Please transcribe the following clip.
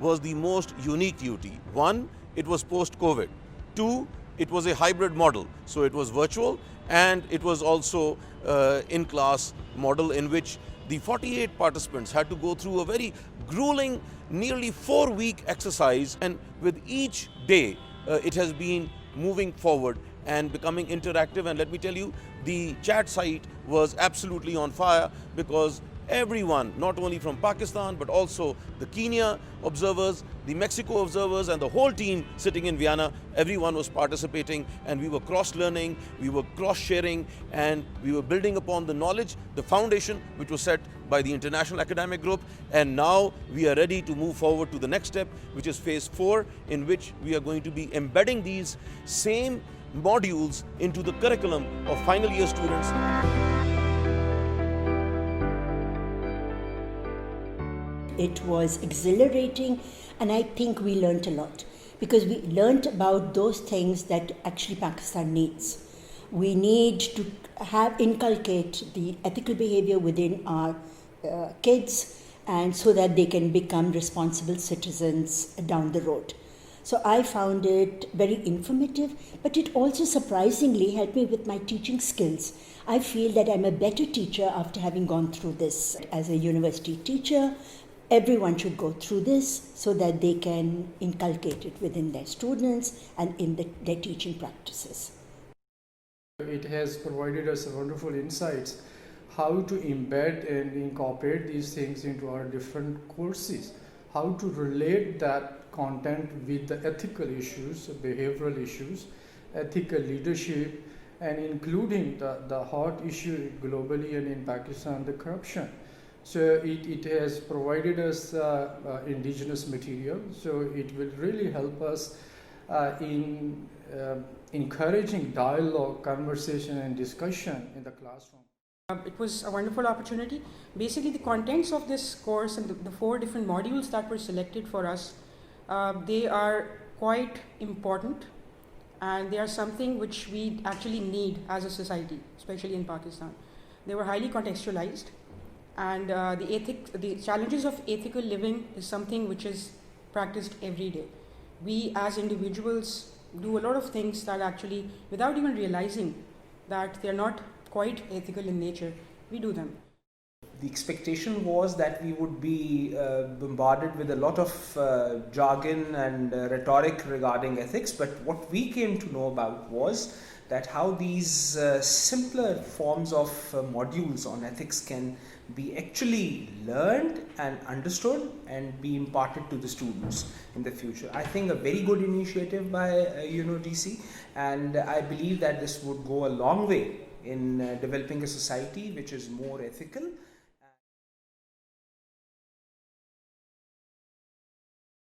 was the most unique UT. One, it was post-COVID. Two, it was a hybrid model. So it was virtual and it was also in-class model in which the 48 participants had to go through a very grueling, nearly 4-week exercise, and with each day it has been moving forward and becoming interactive. And let me tell you, the chat site was absolutely on fire because everyone, not only from Pakistan but also the Kenya observers, the Mexico observers and the whole team sitting in Vienna, everyone was participating, and we were cross-learning, we were cross-sharing, and we were building upon the knowledge, the foundation which was set by the International Academic Group. And now we are ready to move forward to the next step, which is phase 4, in which we are going to be embedding these same modules into the curriculum of final year students. It was exhilarating, and I think we learnt a lot, because we learnt about those things that actually Pakistan needs. We need to inculcate the ethical behavior within our kids, and so that they can become responsible citizens down the road. So I found it very informative, but it also surprisingly helped me with my teaching skills. I feel that I'm a better teacher after having gone through this. As a university teacher, everyone should go through this so that they can inculcate it within their students and in their teaching practices. It has provided us wonderful insights how to embed and incorporate these things into our different courses, how to relate that content with the ethical issues, behavioral issues, ethical leadership, and including the hot issue globally and in Pakistan, the corruption. So it has provided us indigenous material, so it will really help us in encouraging dialogue, conversation and discussion in the classroom. It was a wonderful opportunity. Basically, the contents of this course and the 4 different modules that were selected for us, they are quite important, and they are something which we actually need as a society, especially in Pakistan. They were highly contextualized, and the challenges of ethical living is something which is practiced every day. We as individuals do a lot of things that actually, without even realizing that they're not quite ethical in nature, we do them. The expectation was that we would be bombarded with a lot of jargon and rhetoric regarding ethics, but what we came to know about was that how these simpler forms of modules on ethics can be actually learned and understood and be imparted to the students in the future. I think a very good initiative by DC, and I believe that this would go a long way in developing a society which is more ethical